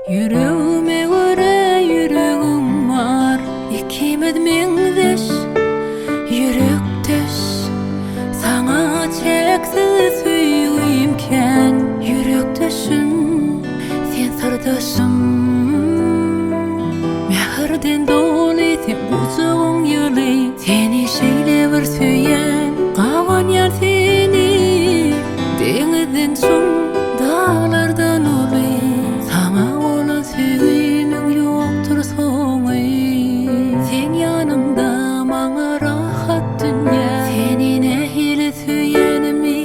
Yüreğime göre yüreğim var, ikimiz mengdeş yürekdeş. Sana çeksiz süýgüýümken yürekdeşim, sen sırdaşım. Mehirden doly sen bujugyň ýyly, seni şeýle bir süýen gawan ýar seni. Deňizden soň dağlardan oly, sana bolan süýgüýümiň ýokdur soňy. Sen ýanymda maňa rahat dünýä, seni nähili süýenimi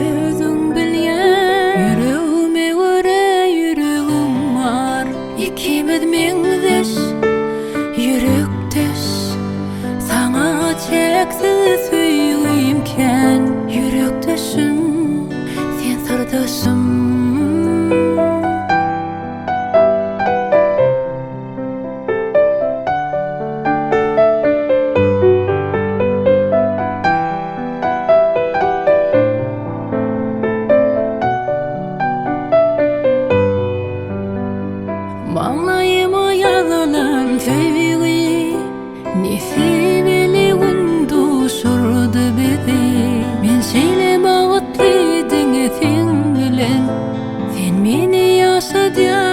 özüň bilýän. Yüreğime göre yüreğim var, ikimiz mengdeş yürekdeş. Sana çeksiz süýgüýümken yürekdeşim, sen sırdaşım. Maňlaýyma ýazylan sevgi, nesibeli gündüşürdi bizi. Men şeýle bagtly diňe sen bilen, sen meni ýaşadýan.